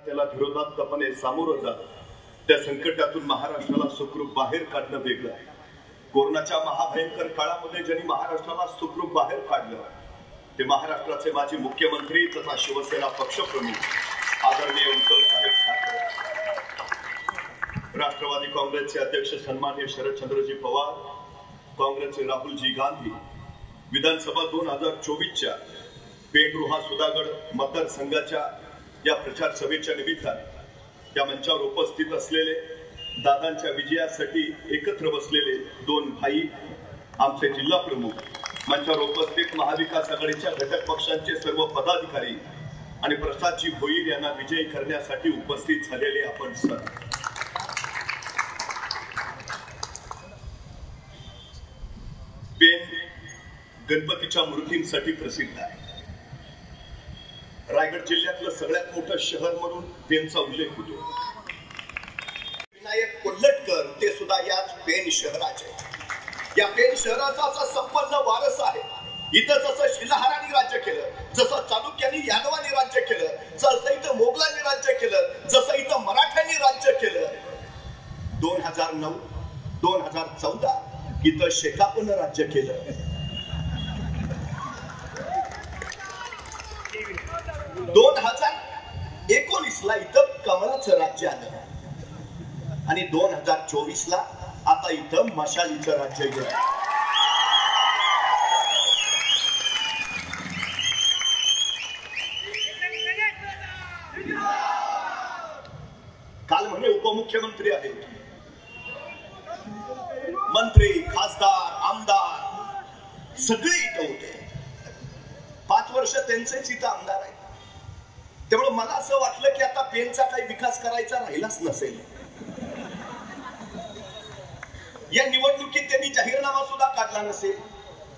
त्याला धीरोदात्तपणे सामोरं जात त्या संकटातून महाराष्ट्राला सुखरूप बाहेर काढणं वेगळं आहे. कोरोनाच्या महाभयंकर काळामध्ये ज्यांनी महाराष्ट्राला सुखरूप बाहेर काढलं ते महाराष्ट्राचे माजी मुख्यमंत्री तथा शिवसेना पक्षप्रमुख आदरणीय उद्धव साहेब ठाकरे, राष्ट्रवादी काँग्रेसचे अध्यक्ष सन्माननीय शरदचंद्रजी पवार, काँग्रेसचे राहुलजी गांधी, विधानसभा 2024च्या पेंढुर्हा सुधागड मतदारसंघाच्या या प्रचार सभेच्या निमित्ताने या मंचावर उपस्थित असलेले दादांच्या विजयासाठी एकत्र बसलेले दोन भाई, आमचे जिल्हा प्रमुख, मंचावर उपस्थित महाविकास आघाडीच्या घटक पक्षांचे सर्व पदाधिकारी आणि प्रसादजी भोईर यांना विजयी करण्यासाठी उपस्थित झालेले आपण सर्व. पेन गणपतीच्या मूर्तींसाठी प्रसिद्ध आहे. रायगड जिल्ह्यातलं सगळ्यात मोठं शहर म्हणून पेनचा उल्लेख होतो. विनायक कोल्हटकर ते सुद्धा याच पेन शहराचे. या पेन शहराचा असा संपन्न वारसा आहे. इथं जसं शिलाहारांनी राज्य केलं, जसं चालुक्यांनी यादवांनी राज्य केलं, जसं इथं मोगलांनी राज्य केलं, जसं इथं मराठ्यांनी राज्य केलं, 2009 2014 इथं शेकापनं राज्य केलं. 2019ला इथं कमळाचं राज्य आलं आणि 2024ला आता इथं मशालीचं राज्य गेलं. काल म्हणे उपमुख्यमंत्री आहेत, मंत्री, खासदार, आमदार सगळे इथं होते. 5 वर्ष त्यांचेच इथं आमदार आहेत. त्यामुळे मला असं वाटलं की आता पेनचा काही विकास करायचा राहिलाच नसेल. या निवडणुकीत त्यांनी जाहीरनामा सुद्धा काढला नसेल,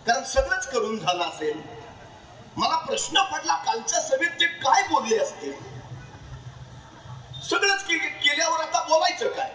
कारण सगळंच करून झालं असेल. मला प्रश्न पडला कालच्या सभेत ते काय बोलले असतील. सगळंच केल्यावर आता बोलायचं काय.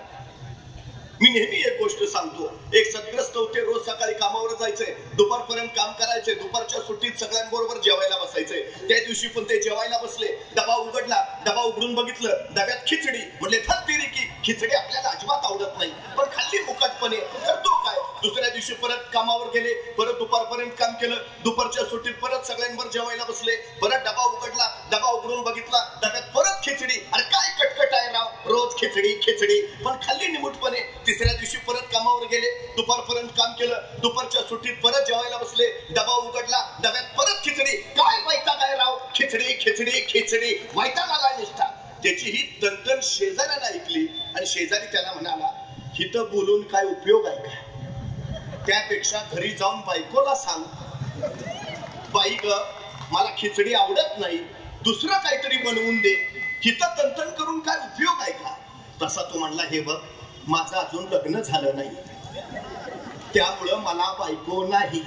मी नेहमी एक गोष्ट सांगतो, एक सद्ग्रस्त होते, रोज सकाळी कामावर जायचे, दुपारपर्यंत काम करायचे, दुपारच्या सुट्टीत सगळ्यांबरोबर जेवायला बसायचे. त्या दिवशी पण ते जेवायला बसले, डबा उघडला, डबा उघडून बघितलं, डब्यात खिचडी. म्हणले थत्तेरी की खिचडी आपल्याला अजिबात आवडत नाही, पण खाल्ली मुकाटपणे, करतो काय. दुसऱ्या दिवशी परत कामावर गेले, परत दुपारपर्यंत काम केलं, दुपारच्या सुट्टीत परत सगळ्यांबरोबर जेवायला बसले, परत डबा उघडला, डबा उघडून बघितला, डब्यात परत खिचडी. अरे काय कटकट आहे राव, रोज खिचडी खिचडी, पण खाल्ली निमूटपणे. तिसऱ्या दिवशी परत कामावर गेले, दुपारपर्यंत काम केलं, दुपारच्या सुट्टीत परत जेवायला बसले, डबा उघडला, डब्यात परत खिचडी. काय वैताग आहे राव, खिचडी खिचडी खिचडी, वैताग आला नुसता. त्याची ही तंतन शेजाऱ्याला ऐकली आणि शेजारी त्याला म्हणाला, हिथं बोलून काय उपयोग आहे का, त्यापेक्षा घरी जाऊन बायकोला सांग, बाई ग मला खिचडी आवडत नाही, दुसरं काहीतरी बनवून दे, हिथं तंतन करून काय उपयोग आहे का. तसा तो म्हणला, हे बघ माझं अजून लग्न झालं नाही, त्यामुळं मला बायको नाही,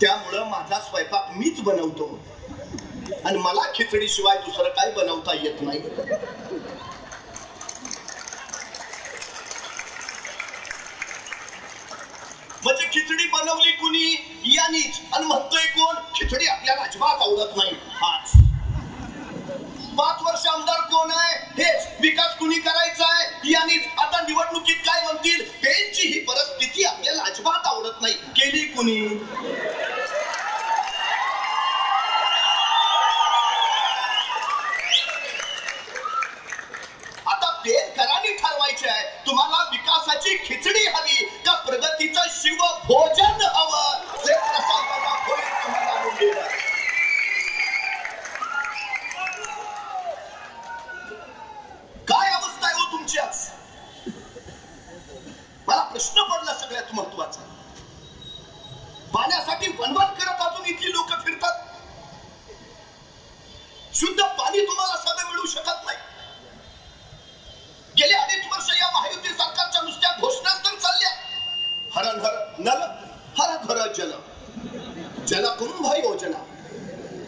त्यामुळं माझा स्वयंपाक मीच बनवतो आणि मला खिचडी शिवाय दुसरं काय बनवता येत नाही. म्हणजे खिचडी बनवली कुणी, यानीच, आणि म्हणतोय कोण, खिचडी आपल्याला अजिबात आवडत नाही हाच. 5 वर्ष आमदार कोण आहे, हेच. विकास कुणी करायचा आहे, यानीच. आता निवडणुकीत काय म्हणतील, पेनची ही परिस्थिती आपल्याला अजिबात आवडत नाही, केली कुणी. आता पेनकरांनी ठरवायचे आहे, तुम्हाला विकासाची खिचडी हवी का प्रगतीचं शिवभोजन हवं. जे प्रसादाला होईल तुम्हाला मुंडेला. काय अवस्था आहे हो तुमची आज. मला प्रश्न पडला सगळ्यात महत्वाचा. पाण्यासाठी वनवन करत अजून इथली लोक फिरतात. शुद्ध पाणी तुम्हाला साधं मिळू शकत नाही. गेले 2.5 वर्ष या महायुती सरकारच्या नुसत्या घोषणा तर चालल्या. हर हर नल, हर घर जल, जलकुंभ योजना,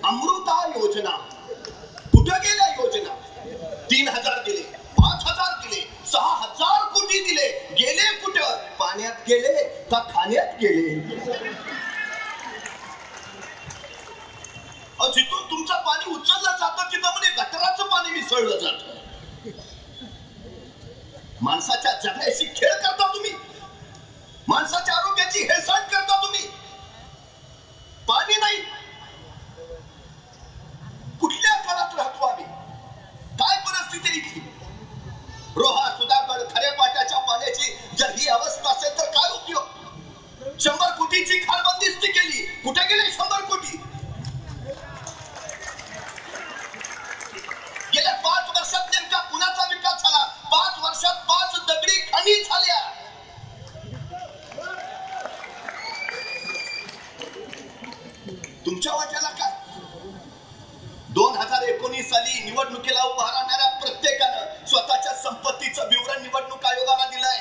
अमृता योजना, कुठे गेल्या योजना. 3000 दिले, 5000 दिले, 6000 कोटी दिले, गेले कुठं. पाण्यात गेले का खाण्यात गेले. जिथून तुमचं पाणी उचललं जातं तिथं म्हणजे गटाराचं पाणी मिसळलं जातं. माणसाच्या जगण्याशी खेळ करता तुम्ही, माणसाच्या आरोग्याची हेळसांड करता तुम्ही. पाणी नाही, कुठल्या काळात राहतो आम्ही, काय परिस्थिती इथली. रोहा सुधागड खरे पाट्याच्या पाण्याची जर ही अवस्था असेल तर काय उपयोग. 100 कोटीची खारबंदिस्ती केली, कुठे गेले 100 कोटी. गेल्या 5 वर्षात नेमका कुणाचा विकास झाला. 5 वर्षात 5 दगडी खाणी झाल्या. तुमच्या वाट्याला काय. 2019 साली निवडणुकीला उभा राहणाऱ्या प्रत्येकानं स्वतःच्या संपत्तीचं विवरण निवडणूक आयोगाला दिलंय.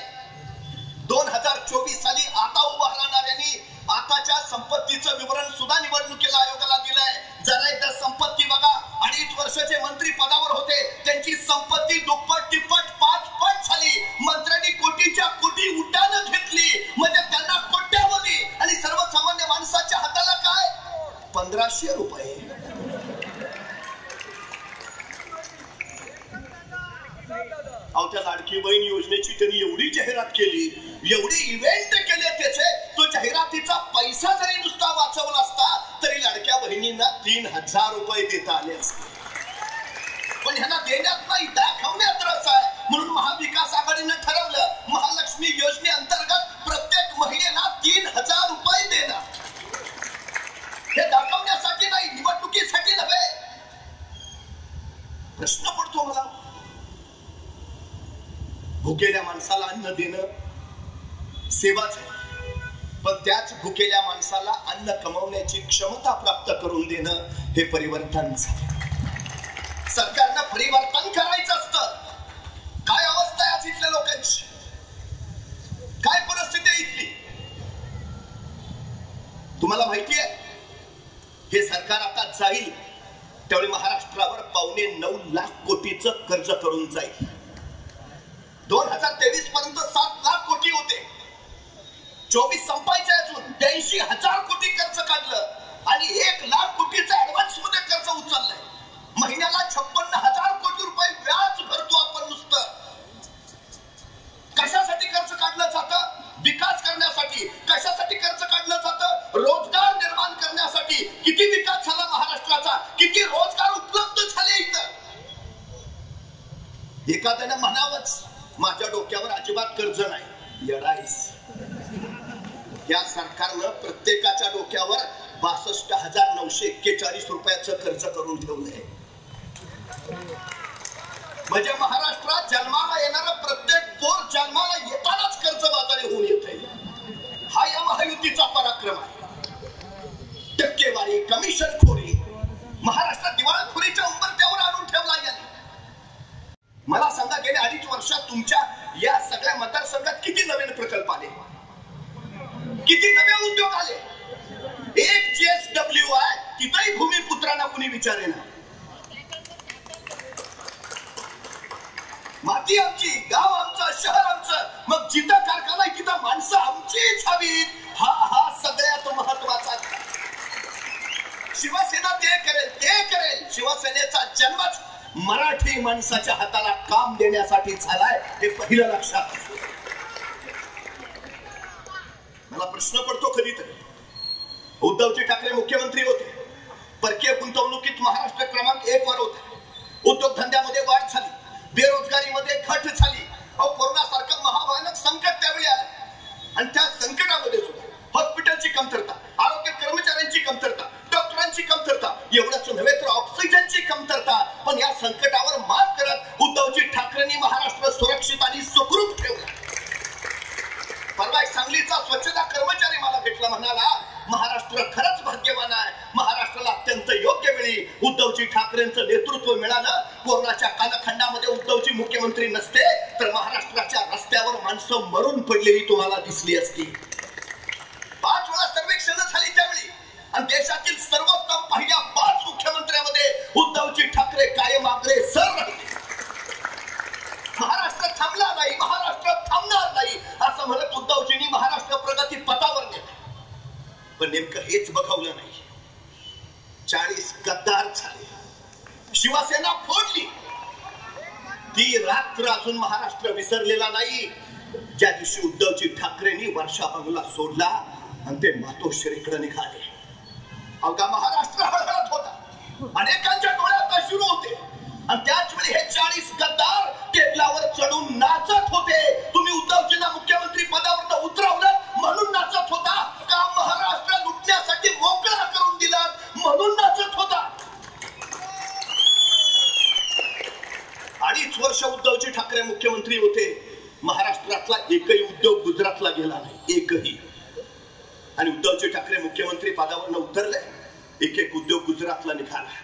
2024 साली आता उभा राहणाऱ्यांनी आताच्या संपत्तीचं विवरण सुद्धा निवडणुकीला आयोगाला दिलंय. जरा एकदा संपत्ती बघा. 2.5 वर्षाचे मंत्री पदावर होते, त्यांची संपत्ती दुप्पट तिप्पट 5 पट झाली. मंत्र्यांनी कोटीच्या कोटी उड्डाणं घेतली, म्हणजे त्यांना कोट्यावधी, आणि सर्वसामान्य माणसाच्या हाताला काय 1500 रुपये. अहो, त्या लाडकी बहीण योजनेची त्यांनी एवढी जाहिरात केली, एवढे इव्हेंट केले त्याचे, तो जाहिरातीचा पैसा जरी नुसता वाचवला असता तरी लाडक्या बहिणींना 3000 रुपये देता आले असते. पण ह्यांना देण्यात नाही, दाखवण्यात रस आहे. म्हणून महाविकास आघाडीनं ठरवलं, महालक्ष्मी योजनेअंतर्गत प्रत्येक महिलेला 3000 रुपये देणार. हे दाखवण्यासाठी नाही, निवडणुकीसाठी नव्हे. प्रश्न पडतो मला, भुकेल्या माणसाला अन्न देणं सेवाच आहे, पण त्याच भुकेल्या माणसाला अन्न कमवण्याची क्षमता प्राप्त करून देणं हे परिवर्तन झालं. सरकारनं परिवर्तन करायचं असतं. काय अवस्था आहे आज इथल्या लोकांची, काय परिस्थिती आहे इथली. तुम्हाला माहिती आहे, हे सरकार आता जाईल त्यावेळी महाराष्ट्रावर 9.25 लाख कोटीचं कर्ज करून जाईल. 2023 पर्यंत 7 लाख कोटी होते. 24 संपायचे अजून 83,000 कोटी कर्ज काढलं आणि 1 लाख कोटीचा ऍडव्हान्स मध्ये कर्ज उचललंय. महिन्याला 56,000 कोटी रुपये व्याज भरतो आपण नुसतं. कशासाठी कर्ज काढलं जातं? विकास करण्यासाठी. कशासाठी कर्ज काढलं जातं? रोजगार निर्माण करण्यासाठी. किती विकास झाला महाराष्ट्राचा, किती रोजगार उपलब्ध झाले इथं. एखाद्यानं म्हणावंच, माझ्या डोक्यावर अजिबात कर्ज नाही. येडाईस. या सरकारनं प्रत्येकाच्या डोक्यावर 62,941 रुपयाचं कर्ज करून ठेवलंय. म्हणजे महाराष्ट्रात जन्माला येणारं प्रत्येक पोर जन्माला येतानाच कर्जबाजारी होऊन येते. हा या महायुतीचा पराक्रम आहे. टक्केवारी, कमिशनखोरी, महाराष्ट्रात दिवाळखोरीच्या उंबरठ्यावर आणून ठेवला याने. मला सांगा, गेल्या 2.5 वर्षात तुमच्या या सगळ्या मतदारसंघात किती नवीन प्रकल्प आले, किती नवे उद्योग आले. एक GSW आहे, तिथेही भूमिपुत्रांना कुणी विचारेना. माती आमची, गाव आमचं, शहर आमचं, मग जिथं कारखाना आहे तिथं माणसं आमचीच हवीत. हा सगळ्यात महत्वाचा. शिवसेना ते करेल. शिवसेनेचा जन्मच मराठी माणसाच्या हाताला काम देण्यासाठी झालाय, हे पहिलं लक्षात. मला प्रश्न पडतो कधीतरी, उद्धवजी ठाकरे मुख्यमंत्री होते, परकीय गुंतवणुकीत महाराष्ट्र क्रमांक 1 वर होते. उद्योगधंद्यामध्ये वाढ झाली, बेरोजगारीमध्ये घट झाली. कोरोना सारखं महाभयानक संकट त्यावेळी आलं आणि त्या संकटामध्ये सुद्धा हॉस्पिटलची कमतरता, आरोग्य कर्मचाऱ्यांची कमतरता, डॉक्टरांची कमतरता, एवढंच नव्हे तर ऑक्सिजनची कमतरता. पण या संकटावर मात करत उद्धवजी ठाकरेंनी महाराष्ट्र सुरक्षित आणि सुखरूप ठेवला. परवा एक सांगलीचा स्वच्छता कर्मचारी मला भेटला, म्हणाला, महाराष्ट्र खरंच भाग्यवान आहे. महाराष्ट्राला अत्यंत योग्य वेळी उद्धवजी ठाकरेंचं नेतृत्व मिळालं. कोरोनाच्या कालखंडामध्ये उद्धवजी मुख्यमंत्री नसते तर महाराष्ट्राच्या रस्त्यावर माणसं मरून पडलेली तुम्हाला दिसली असती. 5 वेळा सर्वेक्षण झाली त्यावेळी आणि देशातील सर्वोत्तम पहिल्या 5 मुख्यमंत्र्यांमध्ये उद्धवजी ठाकरे कायम अग्रेसर राहिले. महाराष्ट्र थांबला नाही, महाराष्ट्र थांबणार नाही असं म्हणत उद्धवजींनी महाराष्ट्र प्रगती पथावर नेलं. पण नेमकं हेच बघवलं नाही. 40 गद्दार झाले, शिवसेना फोडली. ती रात्र अजून महाराष्ट्र विसरलेला नाही ज्या दिवशी उद्धवजी ठाकरेंनी वर्षा बंगला सोडला आणि ते मातोश्रीकडे निघाले. अवघा महाराष्ट्र हळहळत होता, अनेकांच्या डोळ्यात अश्रू होते आणि त्याच वेळी हे 40 गद्दार टेबलावर चढून नाचत होते. तुम्ही उद्धवजींना मुख्यमंत्री पदावर उतरवलं म्हणून नाचत होता का महाराष्ट्र लुटण्यासाठी मोकळा करून दिला म्हणून नाचत होता? 2.5 वर्ष उद्धवजी ठाकरे मुख्यमंत्री होते, महाराष्ट्रातला एकही उद्योग गुजरातला गेला नाही, एकही. आणि उद्धवजी ठाकरे मुख्यमंत्री पदावर उतरले, एक उद्योग गुजरातला निघाला.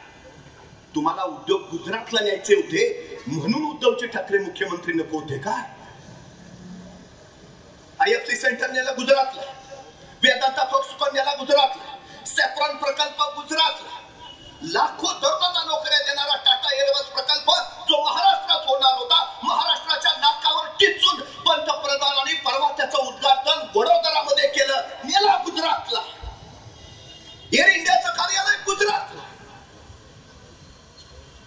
तुम्हाला उद्योग गुजरातला न्यायचे होते म्हणून उद्धवजी ठाकरे मुख्यमंत्री नको होते का? IFC सेंटर नेला गुजरातला, वेदांता फॉक्सकॉन नेला गुजरातला, सॅफ्रॉन प्रकल्प गुजरातला, लाखो तरुणांना नोकऱ्या देणारा टाटा एअरवेज प्रकल्प जो महाराष्ट्रात होणार होता, महाराष्ट्राच्या नाकावर टिचून पंतप्रधानांनी परवा त्याचं उद्घाटन वडोदरामध्ये केलं, नेला गुजरातला. एअर इंडियाचं कार्यालय गुजरातला.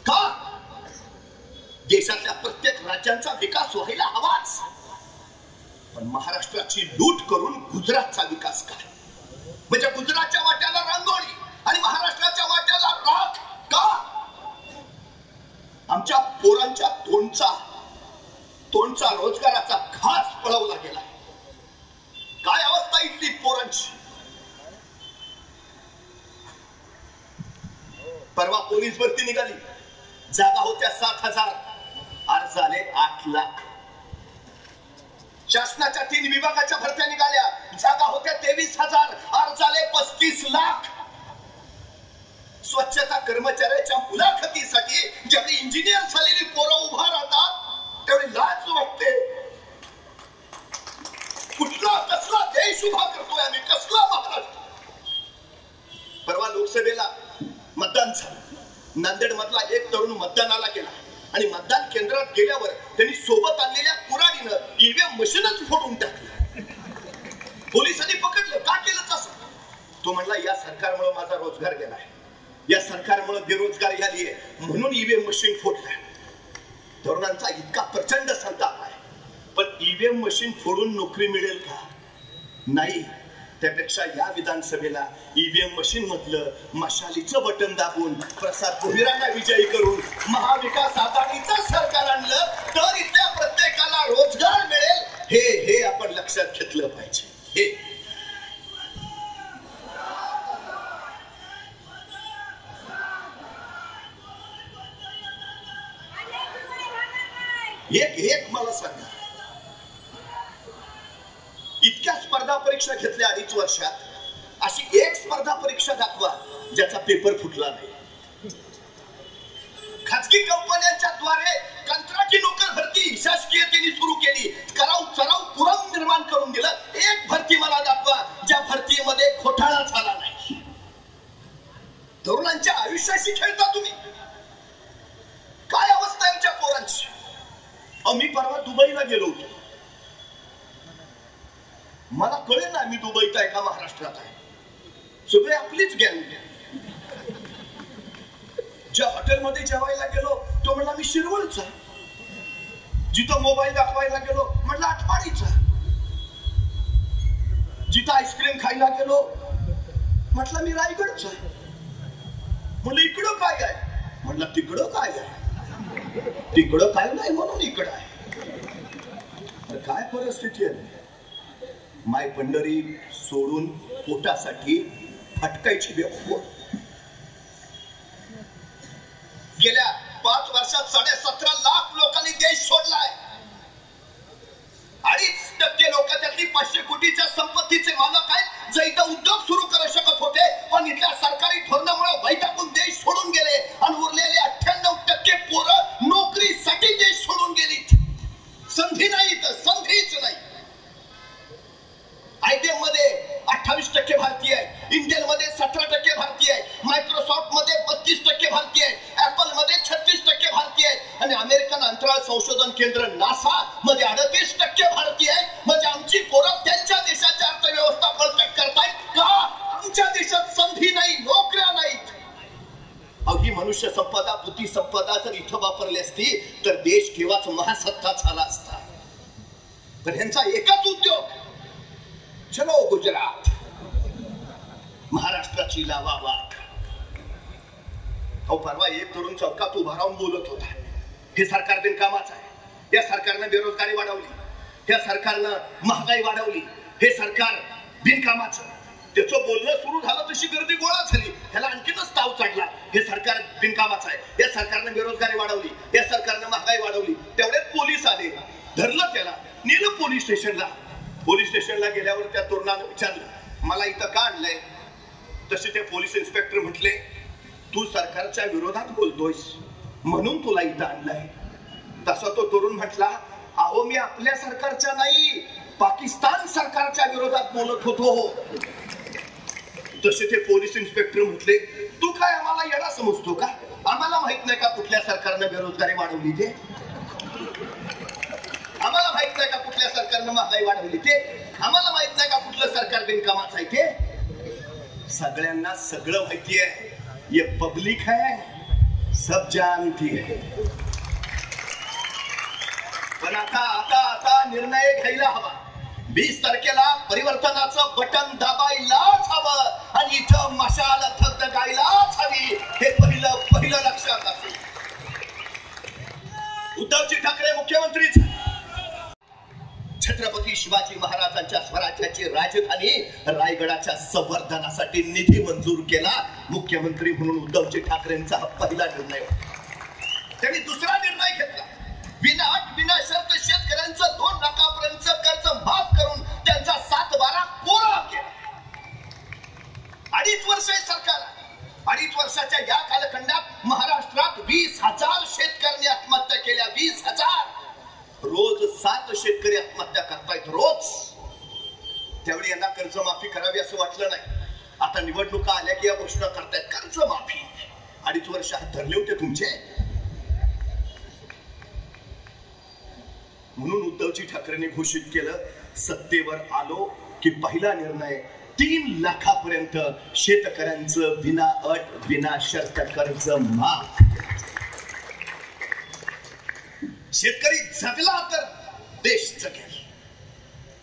का? देशातल्या प्रत्येक राज्यांचा विकास व्हायला हवाच, पण महाराष्ट्राची लूट करून गुजरातचा विकास काय? म्हणजे गुजरातच्या वाट्याला रांगोळी आणि महाराष्ट्राच्या वाट्याला राख का? आमच्या पोरांच्या तोंडचा रोजगाराचा घास पळवला गेला. काय अवस्था इथली पोरांची? परवा पोलीस भरती निघाली, जागा होत्या 7,000, अर्ज आले 8 लाख. शासनाच्या 3 विभागाच्या भरत्या निघाल्या, जागा होत्या 23,000, अर्ज आले 35 लाख. स्वच्छता कर्मचाऱ्याच्या मुलाखतीसाठी ज्यावेळी इंजिनियर झालेली पोरं उभा राहतात त्यावेळी लाज वाटते. कुठला कसला देश उभा करतोय आम्ही, कसला महाराष्ट्र? परवा लोकसभेला मतदान झालं, नांदेड मधला एक तरुण मतदानाला गेला आणि मतदान केंद्रात गेल्यावर त्यांनी सोबत आणलेल्या कुऱ्हाडीनं ईव्हीएम मशीनच फोडून टाकलं. पोलिसांनी पकडलं, का केलं तसं? तो म्हणला या सरकारमुळे माझा रोजगार गेलाय, या सरकारमुळे बेरोजगारी झाली आहे म्हणून ईव्हीएम मशीन फोडलाय. तरुणांचा इतका प्रचंड संताप आहे, पण ईव्हीएम मशीन फोडून नोकरी मिळेल का? नाही. त्यापेक्षा या विधानसभेला ईव्हीएम मशीन मधलं मशालीचं बटन दाबून प्रसाद भोईरांना विजयी करून महाविकास आघाडीचं सरकार आणलं तर इथल्या प्रत्येकाला रोजगार मिळेल. हे आपण लक्षात घेतलं पाहिजे. हे एक मला सांगा, इतक्या स्पर्धा परीक्षा घेतल्या 2.5 वर्षात, अशी एक स्पर्धा परीक्षा दाखवा ज्याचा पेपर फुटला नाही. खाजगी कंपन्यांच्या द्वारे कंत्राटी नोकर भरती शासकीयतेने सुरू केली, चराव पुरम निर्माण करून दिलं. एक भरती मला दाखवा ज्या भरतीमध्ये घोटाळा झाला नाही. तरुणांच्या आयुष्याशी खेळता तुम्ही. काय अवस्था आहे आमच्या पोरांची? मी परवा दुबईला गेलो होतो, मला कळेल ना मी दुबईत आहे का महाराष्ट्रात आहे. सगळे आपलीच गँग. ज्या हॉटेलमध्ये जेवायला गेलो तो म्हणला मी शिरवळचा. जिथं मोबाईल दाखवायला गेलो म्हटलं आठवाडीचा. जिथं आईस्क्रीम खायला गेलो म्हटलं मी रायगडचा. म्हणलं इकडं काय आहे? म्हटलं तिकडं काय आहे? तिकडं काय नाही म्हणून इकडं आहे. काय परिस्थिती आहे? माय पंढरी सोडून पोटासाठी फटकायची बेवफोर. गेल्या 5 वर्षात 17.5 लाख लोकांनी देश सोडलाय. 2.5% लोक त्यातली 500 कोटीच्या संपत्तीचे मालक आहेत, जे इथं उद्योग सुरू करू शकत होते पण इथल्या सरकारी धोरणामुळे वैतागून देश सोडून गेले. आणि उरलेले 98% पोरं नोकरीसाठी देश सोडून गेली. संधी नाही, तर संधीच नाही. IBM मध्ये 28% भारतीय आहे, इंटेल मध्ये 17% भारतीय आहे, मायक्रोसॉफ्ट मध्ये 32% भारतीय आहे, ऍपल मध्ये 36% भारतीय आहे आणि अमेरिकन अंतराळ संशोधन केंद्र नासा मध्ये 38% भारतीय आहे. म्हणजे आमची पोरं त्यांच्या देशाची अर्थव्यवस्था बळकट करतायत का? आमच्या देशात संधी नाही, नोकऱ्या नाहीत. ही मनुष्य संपदा बुद्धी संपदा जर इथं वापरली असती तर देश केव्हाच महासत्ता झाला असता. पण ह्यांचा एकच उद्योग, चलो गुजरात, महाराष्ट्राची लावा वाट. परवा एक तरुण चौकात उभा राहून बोलत होता, हे सरकार बिनकामाचं आहे, या सरकारनं बेरोजगारी वाढवली, या सरकारनं महागाई वाढवली, हे सरकार बिनकामाचं. त्याचं बोलणं सुरू झालं तशी गर्दी गोळा झाली, ह्याला आणखीनच ताव चढला, हे सरकार बिनकामाचं आहे, या सरकारनं बेरोजगारी वाढवली, या सरकारनं महागाई वाढवली. तेवढ्यात पोलीस आले, धरलं त्याला, नेलं पोलीस स्टेशनला. पोलीस स्टेशनला गेल्यावर त्या तरुणानं विचारलं, मला इथं का आणलंय? तसे ते पोलीस इन्स्पेक्टर म्हटले, तू सरकारच्या विरोधात बोलतोयस म्हणून तुला इथं आणलंय. तसा तो तरुण म्हटला, अहो मी आपल्या सरकारच्या नाही, पाकिस्तान सरकारच्या विरोधात बोलत होतो. तसे ते पोलीस इन्स्पेक्टर म्हटले, तू काय आम्हाला येडा समजतो का? आम्हाला माहित नाही का कुठल्या सरकारनं बेरोजगारी वाढवली ते? आम्हाला माहित नाही का कुठल्या सरकारनं महागाई वाढवली ते? आम्हाला माहित नाही का कुठलं सरकार बिनकामाचं आहे ते? सगळ्यांना सगळं माहिती आहे. ये पब्लिक है, सब जानती है. पण आता निर्णय घ्यायला हवा. 20 तारखेला परिवर्तनाचं बटन दाबायलाच हवं आणि इथं मशाल धगधगायलाच हवी. हे पहिलं लक्षात असेल. उद्धवजी ठाकरे मुख्यमंत्रीच. छत्रपती शिवाजी महाराजांच्या स्वराज्याची राजधानी रायगडाच्या संवर्धनासाठी निधी मंजूर केला. मुख्यमंत्री म्हणून उद्धवजी ठाकरेंचा हा पहिला निर्णय होता. त्यांनी दुसरा निर्णय घेतला, विनाअट विनाशर्त शेतकऱ्यांचं 2 लाखापर्यंतचं कर्ज माफ करून त्यांचा 7-12 कोरा केला. 2.5 वर्ष सरकार, 2.5 वर्षाच्या या कालखंडात महाराष्ट्रात 20,000 शेतकऱ्यांनी आत्महत्या केल्या. 20,000. रोज 7 शेतकरी आत्महत्या करतायत रोज. त्यावेळी यांना कर्जमाफी करावी असं वाटलं नाही. आता निवडणुका आल्या की या घोषणा करतायत कर्जमाफी. 2.5 वर्ष हात धरले होते तुमचे. म्हणून उद्धवजी ठाकरेंनी घोषित केलं, सत्तेवर आलो की पहिला निर्णय 3 लाखापर्यंत शेतकऱ्यांचं विनाअट विनाशर्त कर्ज माफ. शेतकरी जगला तर देश जगेल.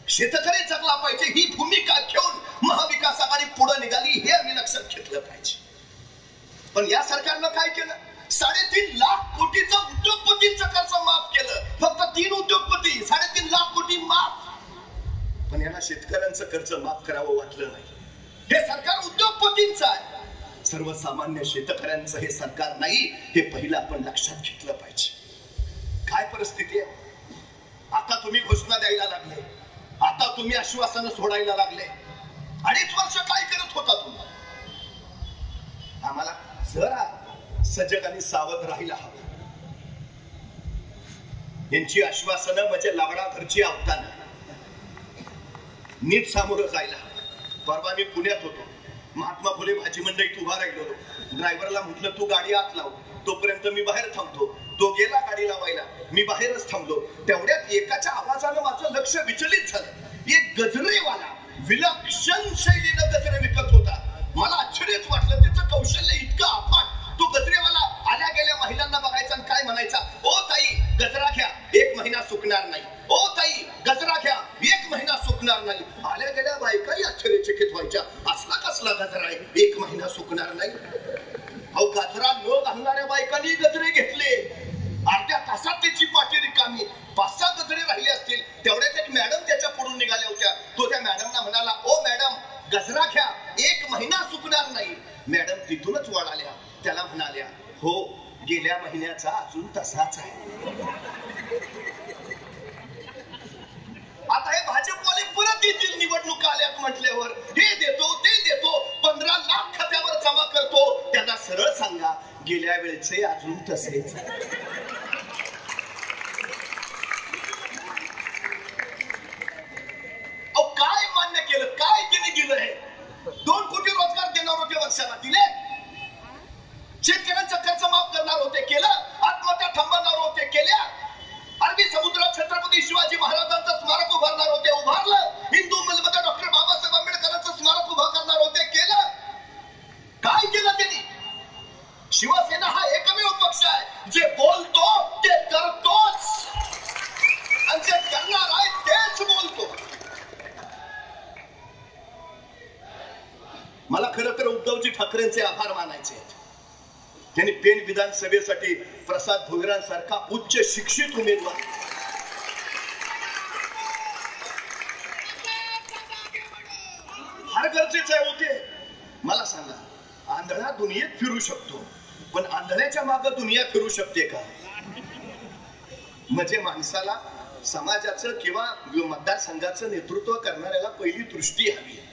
शेतकरी जगला पाहिजे ही भूमिका घेऊन महाविकास आघाडी पुढे निघाली. हे आम्ही लक्षात घेतलं पाहिजे. पण या सरकारनं काय केलं? 3.5 लाख कोटीचं उद्योगपतींचं कर्ज माफ केलं. फक्त 3 उद्योगपती, 3.5 लाख कोटी माफ. पण यांना शेतकऱ्यांचं कर्ज माफ करावं वाटलं नाही. हे सरकार उद्योगपतींचं आहे, सर्वसामान्य शेतकऱ्यांचं हे सरकार नाही. हे पहिलं आपण लक्षात घेतलं पाहिजे. काय परिस्थिती आहे? आता तुम्ही घोषणा द्यायला लागले, आता तुम्ही आश्वासनं सोडायला लागले. 2.5 वर्ष काय करत होता तुम्ही? आम्हाला जरा सजग आणि सावध राहायला हवं. यांची आश्वासनं म्हणजे लावडा घरची आवताना नीट सामोरं जायला हवं. परवा मी पुण्यात होतो, महात्मा फुले भाजी मंडईत उभा राहिलो होतो. ड्रायव्हरला म्हटलं तू गाडी आत लाव, तोपर्यंत मी बाहेर थांबतो. तो गेला गाडी लावायला, मी बाहेरच थांबलो. तेवढ्यात एकाच्या आवाजानं माझं लक्ष विचलित झालं. एक गजरेवाला विलक्षण शैलीनं गजरे विकत होता. मला आश्चर्यच वाटलं, त्याचं कौशल्य इतकं अफाट. तो गजरेवाला आल्या गेल्या महिलांना बघायचा आणि काय म्हणायचा, ओ ताई गजरा घ्या, 1 महिना सुकणार नाही. ओ ताई गजरा घ्या, 1 महिना सुकणार नाही. आल्या गेल्या बायकाही आश्चर्यचकित व्हायच्या, असला कसला गजरा आहे 1 महिना सुकणार नाही? अहो गजरा न घालणाऱ्या बायकांनी गजरे घेतले. अर्ध्या तासात त्याची पाठी रिकामी. 5-6 गजरे राहिले असतील. तेवढ्यात एक मॅडम त्याच्या पुढून निघाल्या होत्या. तो त्या मॅडमना म्हणाला, ओ मॅडम गजरा घ्या, 1 महिना सुकणार नाही. मॅडम तिथूनच वळाल्या. त्याला म्हणाल्या, हो गेल्या महिन्याचा अजून तसाच आहे. आता हे भाजपवाले परत येतील निवडणुका आल्यात म्हटल्यावर. हे देतो ते देतो, 15 लाख खात्यावर जमा करतो. त्यांना सरळ सांगा, गेल्या वेळेचे अजून तसेच. काय मान्य केलं? काय त्यांनी दिलं? हे 2 कोटी रोजगार देणार होते, वर्षाला दिले. शेतकऱ्यांचं कर्ज माफ करणार होते, केलं. आत्महत्या थांबवणार होते, केल्या. अरबी समुद्रात छत्रपती शिवाजी महाराजांचं स्मारक उभारणार होते, उभारलं. हिंदू मध्ये डॉक्टर बाबासाहेब आंबेडकरांचं स्मारक उभं करणार होते, केलं. काय केलं त्यांनी? शिवाजी मला खरं तर उद्धवजी ठाकरेंचे आभार मानायचे आहेत. त्यांनी पेण विधानसभेसाठी प्रसाद भोईरांसारखा उच्च शिक्षित उमेदवार फार गरजेचे होते. मला सांगा, आंधळा दुनियेत फिरू शकतो, पण आंधळ्याच्या मागे दुनिया फिरू शकते का? म्हणजे माणसाला समाजाचं किंवा मतदारसंघाचं नेतृत्व करणाऱ्याला पहिली दृष्टी हवी.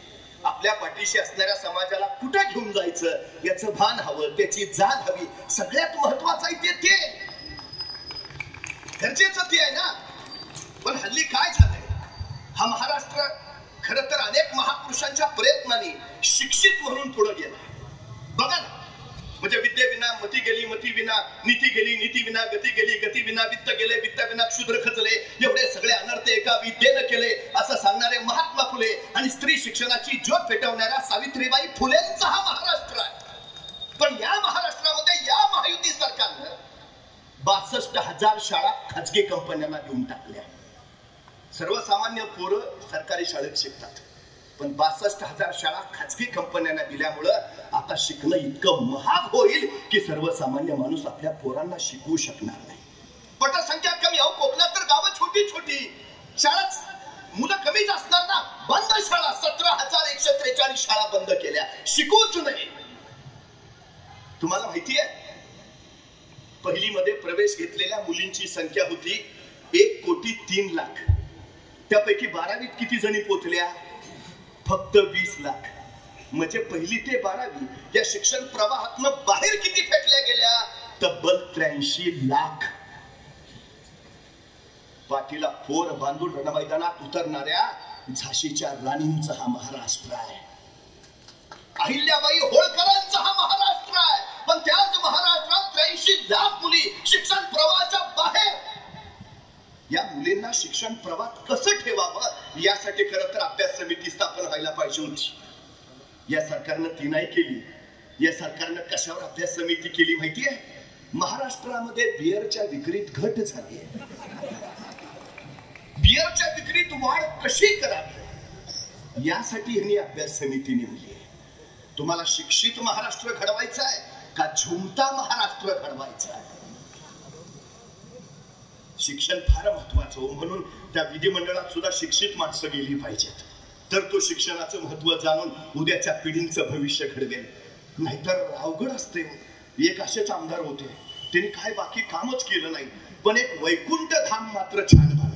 आपल्या पाठीशी असणाऱ्या समाजाला कुठे घेऊन जायचं याचं भान हवं, त्याची जाण हवी. सगळ्यात महत्वाचं आहे ते गरजेचं ते आहे ना. पण हल्ली काय झालंय, हा महाराष्ट्र खर तर अनेक महापुरुषांच्या प्रयत्नाने शिक्षित म्हणून पुढे गेला. बघा ना, म्हणजे विद्येविना मती गेली, मती विना नीती गेली, नीती विना गती गेली, गती विना वित्त गेले, वित्त विना क्षुद्र खचले. एवढे सगळे अनर्थ एका विद्येनं केले असं सांगणारे महात्मा फुले आणि स्त्री शिक्षणाची ज्योत पेटवणाऱ्या सावित्रीबाई फुलेंचा हा महाराष्ट्र आहे. पण या महाराष्ट्रामध्ये या महायुती सरकारनं 62,000 शाळा खाजगी कंपन्यांना देऊन टाकल्या. सर्वसामान्य पोरं सरकारी शाळेत शिकतात, पण 62,000 शाळा खाजगी कंपन्यांना दिल्यामुळं आता शिकणं इतकं महाग होईल की सर्वसामान्य माणूस आपल्या पोरांना शिकवू शकणार नाही. पटसंख्या कमी, अहो कोकणात तर गावं छोटी छोटी, शाळाच मुलं कमीच असणार ना. बंद शाळा 17,143 शाळा बंद केल्या, शिकवूच नाही. तुम्हाला माहिती आहे, पहिलीमध्ये प्रवेश घेतलेल्या मुलींची संख्या होती 1,03,00,000. त्यापैकी 12वीत किती जणी पोचल्या? फक्त 20 लाख. म्हणजे पहिली ते 12वी या शिक्षण प्रवाहातनं बाहेर किती फेकल्या गेल्या? तब्बल 83 लाख. पाठीला फोर बांधून रणमैदानात उतरणाऱ्या झाशीच्या राणींचा हा महाराष्ट्र आहे. अहिल्याबाई होळकरांचा हा महाराष्ट्र आहे. पण त्याच महाराष्ट्रात 83 लाख मुली शिक्षण प्रवाहाच्या बाहेर. या मुलींना शिक्षण प्रवाहात कसं ठेवावं यासाठी खरं तर अभ्यास समिती स्थापन व्हायला पाहिजे होती. या सरकारनं ती नाही केली. या सरकारनं कशावर अभ्यास समिती केली माहितीये? महाराष्ट्रामध्ये बिअरच्या विक्रीत घट झाली आहे. बिअरच्या विक्रीत वाढ कशी करावी यासाठी यांनी अभ्यास समिती नेमली आहे. तुम्हाला शिक्षित महाराष्ट्र घडवायचा आहे का झुमता महाराष्ट्र घडवायचा आहे? शिक्षण फार महत्वाचं हो, म्हणून त्या विधिमंडळात सुद्धा शिक्षित माणसं गेली पाहिजेत, तर तो शिक्षणाचं महत्व जाणून उद्याच्या पिढींचं भविष्य घडवेल. नाहीतर अवघड असते. एक असेच आमदार होते, त्यांनी काय बाकी कामच केलं नाही, पण एक वैकुंठ धाम मात्र छान बांधलं.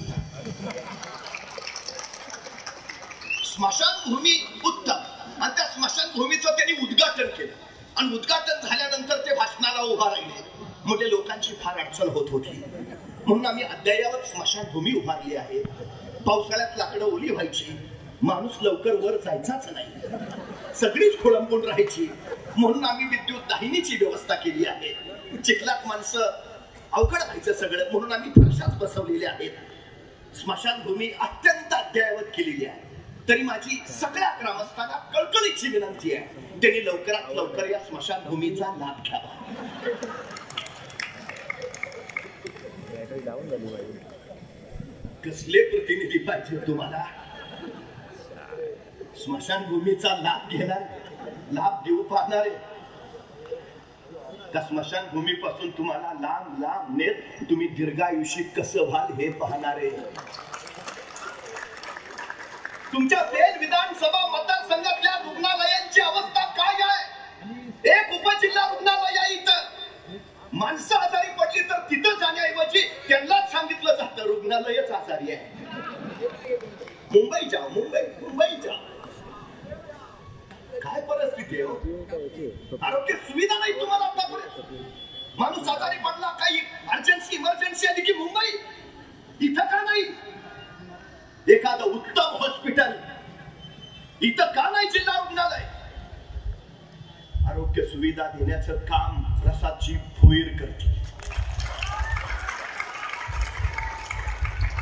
स्मशानभूमी उत्तम, आणि त्या स्मशानभूमीचं त्यांनी उद्घाटन केलं. आणि उद्घाटन झाल्यानंतर ते भाषणाला उभा राहिले. म्हणजे लोकांची फार अडचण होत होती, म्हणून आम्ही अद्ययावत स्मशानभूमी उभारली आहे. पावसाळ्यात लाकडं ओली व्हायची, माणूस लवकर वर जायचाच नाही, सगळीच खोळंबून राहायची, म्हणून आम्ही विद्युत दाहिनीची व्यवस्था केली आहे. चिखलात माणसं अवघड व्हायचं सगळं, म्हणून आम्ही फरशाच बसवलेल्या आहेत. स्मशानभूमी अत्यंत अद्ययावत केलेली आहे. तरी माझी सगळ्या ग्रामस्थांना कळकळीची विनंती आहे, त्यांनी लवकरात लवकर या स्मशानभूमीचा लाभ घ्यावा. कसले प्रतिनिधी पाहिजे तुम्हाला? स्मशानभूमीचा लाभ घेणार, लाभ देऊ पाहणारे, त्या स्मशानभूमीपासून तुम्हाला लांब लांब नेत तुम्ही दीर्घायुषी कसं व्हाल हे पाहणारे. तुमच्या पेण विधानसभा मतदारसंघातल्या रुग्णालयांची अवस्था काय आहे? एक उपजिल्हा रुग्णालय आहे. इथं माणसं आजारी पडली तर तिथं जाण्याऐवजी त्यांनाच सांगितलं जातं रुग्णालयच आजारी आहे, मुंबई जाओ, मुंबई जाओ. काय परिस्थिती आहे? आरोग्य सुविधा नाही तुम्हाला आतापर्यंत. माणूस आजारी पडला, काही अर्जन्सी इमर्जन्सी आली की मुंबई. इथं का नाही एखादं उत्तम हॉस्पिटल? इथं का नाही जिल्हा रुग्णालय? आरोग्य सुविधा देण्याचं काम प्रसादजी भोईर करते.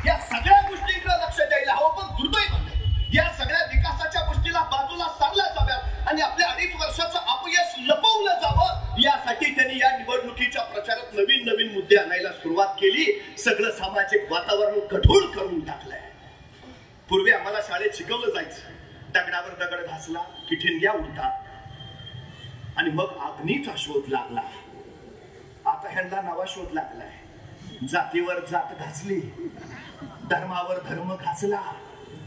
या सगळ्या गोष्टींकडे लक्ष द्यायला हवं. पण दुर्दैवाने या सगळ्या विकासाच्या गोष्टीला बाजूला सारल्या जाव्यात आणि आपल्या 2.5 वर्षाचं अपयश लपवलं जावं यासाठी त्यांनी या निवडणुकीच्या प्रचारात नवीन नवीन मुद्दे आणायला सुरुवात केली. सगळं सामाजिक वातावरण कठोर करून टाकलंय. पूर्वी आम्हाला शाळेत शिकवलं जायचं, दगडावर दगड घासला की ठिणग्या उडतात, आणि मग अग्नीचा शोध लागला. आता ह्यांना नवा शोध लागलाय. जातीवर जात घासली, धर्मावर धर्म घासला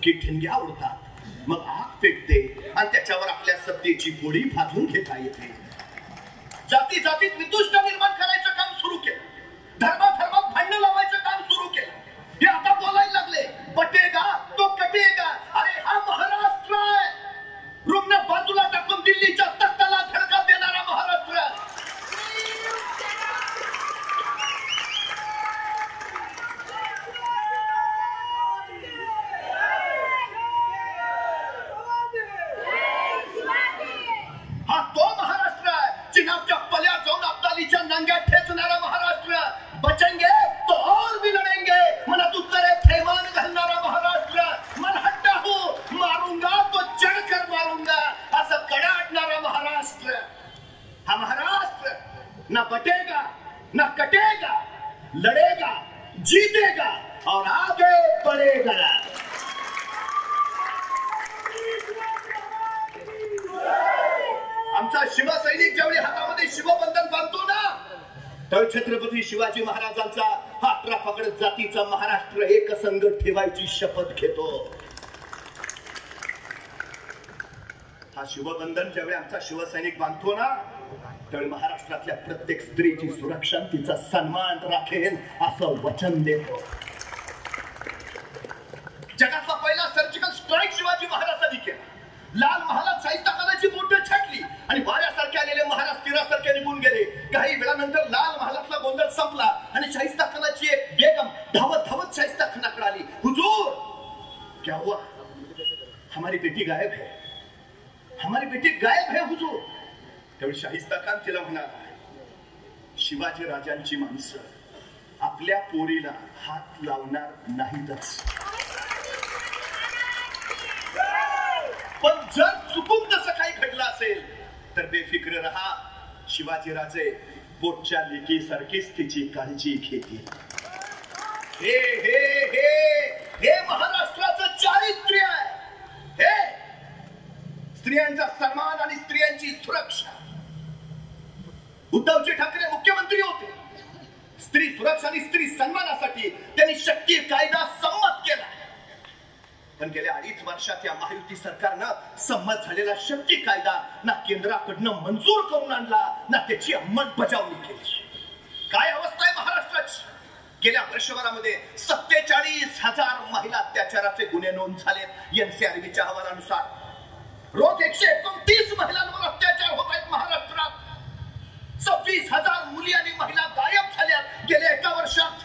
की ठिणग्या उडतात. मग आग पेटते आणि त्याच्यावर आपल्या सत्तेची पोळी भाजून घेता येते. जाती जातीत वितुष्ट निर्माण करायचं काम सुरू केलं. धर्मात भांडण लावायचं काम सुरू केलं. हे आता बोलायला लागले, पटेगा तो कटेगा. अरे हा महाराष्ट्र आहे. रुग्ण बाजूला टाकून दिल्लीच्या तख्ताला धडका देणारा महाराष्ट्र. हा तो महाराष्ट्र आहे. चिनाबच्या पल्या जाऊन अब्दालीच्या नांग्यात ठेचणारा महाराष्ट्र. बचेंगे तो और भी लढेंगे मनात उत्तरे थैमान घालणारा महाराष्ट्र. मन हट्टा हो मारूंगा तो चढकर मारूंगा असं कडाडणारा महाराष्ट्र. हा महाराष्ट्र ना बटेगा ना कटेगा, लढेगा जीतेगा और आगे बढ़ेगा. आमचा शिवसैनिक ज्यावेळी हातामध्ये शिवबंधन बांधतो ना, तर छत्रपती शिवाजी महाराजांचा हा प्रफकड जातीचा महाराष्ट्र एकसंघ ठेवायची शपथ घेतो. हा शिवबंधन ज्यावेळी आमचा शिवसैनिक बांधतो ना, त्यावेळी महाराष्ट्रातल्या प्रत्येक स्त्रीची सुरक्षा, तिचा सन्मान राखेल असं वचन देतो. जगातला पहिला सर्जिकल स्ट्राईक शिवाजी महाराजांनी केला. लाल महालात शाहिस्ता खानाची बोटं छाटली आणि वाऱ्यासारखे आलेले महाराज तीरासारखे निघून गेले. काही वेळानंतर लाल महालातला गोंधळ संपला आणि शाहिस्ता खानाची एक बेगम धावत धावत शाहिस्ता खानाकडे आली. हुजूर क्या हुआ? हमारी बेटी गायब है, हमारी बेटी गायब है हुजूर. त्यावेळी शाहिस्ता खान तिला म्हणाला, शिवाजी राजांची माणसं आपल्या पोरीला हात लावणार नाहीतच, पण जर चुकून तसं काही घडलं असेल तर बेफिक्र रहा. शिवाजी राजे पोटच्या लेकीसारखीच तिची काळजी घेतील. हे हे हे हे महाराष्ट्राचं चारित्र्य आहे. हे स्त्रियांचा सन्मान आणि स्त्रियांची सुरक्षा. उद्धवजी ठाकरे मुख्यमंत्री होते. स्त्री सुरक्षा आणि स्त्री सन्मानासाठी त्यांनी शक्ती कायदा संमत केला. पण गेल्या 2.5 वर्षात या महायुती सरकारनं संमत झालेला शक्ती कायदा ना केंद्राकडनं मंजूर करून आणला ना त्याची अंमलबजावणी केली. काय अवस्था आहे महाराष्ट्राची? गेल्या वर्षभरामध्ये 47,000 महिला अत्याचाराचे गुन्हे नोंद झालेत एनसीआरबीच्या अहवालानुसार. रोज 129 महिलांवर अत्याचार होत आहेत महाराष्ट्रात. 26,000 मुली आणि महिला गायब झाल्यात गेल्या 1 वर्षात.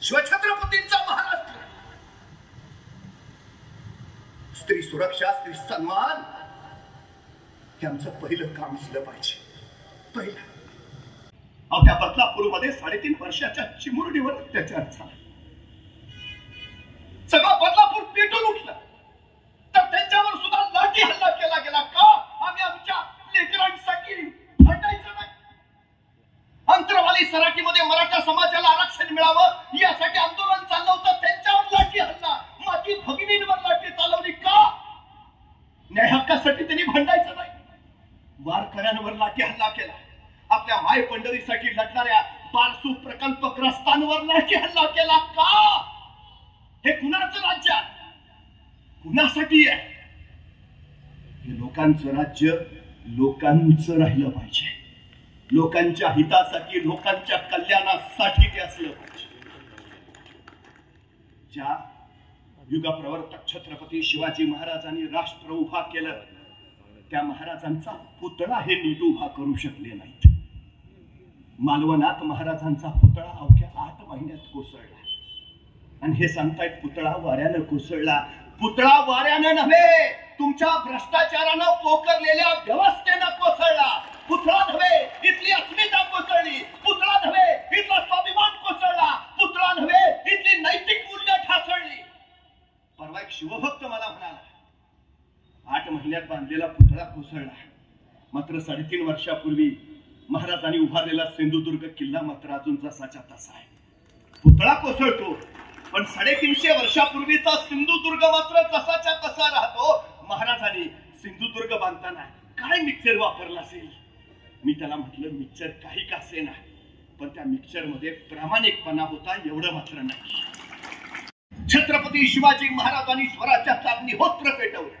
शिवछत्रपतींचा महाराष्ट्र. स्त्री सुरक्षा, स्त्री सन्मान हे आमचं पहिलं काम असलं पाहिजे. पहिलं. त्या बदलापूरमध्ये 3.5 वर्षाच्या चिमुरडीवर अत्याचार झाला. सगळं बदलापूर पेटून उठलं. तर त्यांच्यावर सुद्धा लाठी हल्ला केला गेला. का? आम्ही आमच्या लेकरांसाठी भांडायचं नाही. अंतरवाली सराटीमध्ये मराठा समाजाला आरक्षण मिळावं यासाठी आंदोलन चाललं होतं. त्यांच्यावर लाठी हल्ला, माझी भगिनींवर लाठी चालवली. का? न्याय हक्कासाठी त्यांनी भांडायचं नाही. वारकऱ्यांवर लाठी हल्ला केला. आपल्या माय पंढरीसाठी लढणाऱ्या बारसू प्रकल्पग्रस्तांवर लाठी हल्ला केला. का? हे कुणाचं राज्य आहे? कुणासाठी आहे? हे लोकांचं राज्य लोकांचं राहिलं पाहिजे. लोकांच्या हितासाठी, लोकांच्या कल्याणासाठी ते असलं पाहिजे. ज्या युगप्रवर्तक छत्रपती शिवाजी महाराजांनी राष्ट्र उभा केलं त्या महाराजांचा पुतळा हे नीट उभा करू शकले नाहीत. मालवणात महाराजांचा पुतळा अवघ्या 8 महिन्यात कोसळला. आणि हे सांगतायत पुतळा वाऱ्यानं कोसळला. पुतळा वाऱ्यानं नव्हे, तुमच्या भ्रष्टाचारानं पोखरलेल्या व्यवस्थेनं कोसळला. पुतळा नव्हे, इथली अस्मिता कोसळली. पुतळा नव्हे, इथला स्वाभिमान कोसळला. पुतळा नव्हे, इथली नैतिक मूल्य ठासळली. परवा एक शिवभक्त मला म्हणाला, 8 महिन्यात बांधलेला पुतळा कोसळला. मात्र 3.5 वर्षापूर्वी महाराजांनी उभारलेला सिंधुदुर्ग किल्ला मात्र अजून जसाच्या तसा आहे. पुतळा कोसळतो पण 350 वर्षापूर्वीचा सिंधुदुर्ग मात्र जसाच्या तसा राहतो. महाराजांनी सिंधुदुर्ग बांधताना काय मिक्सर वापरला असेल. मी त्याला म्हटलं मिक्सर काही का असेना, पण त्या मिक्सर मध्ये प्रामाणिकपणा होता एवढं मात्र नाही. छत्रपती शिवाजी महाराजांनी स्वराज्याचं अग्निहोत्र पेटवलं.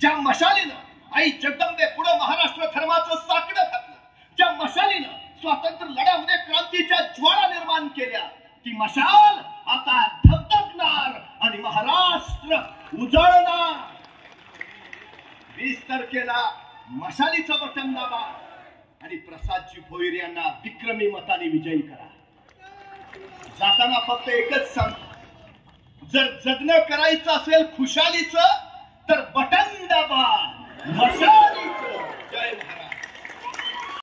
ज्या मशालीनं आई जगदंबे पुढे महाराष्ट्र धर्माचं साकडं घातलं, ज्या मशालीनं स्वातंत्र्य लढ्यामध्ये क्रांतीच्या ज्वाळा निर्माण केल्या, ती मशाल आता धगधगणार आणि महाराष्ट्र उजळणार. 20 तारखेला मशालीचं बटन दाबा आणि प्रसादजी भोईर यांना विक्रमी मताने विजयी करा. जाताना फक्त एकच सांगतो, जर जगणं करायचं असेल खुशालीचं तर बटन दाबा, मशाल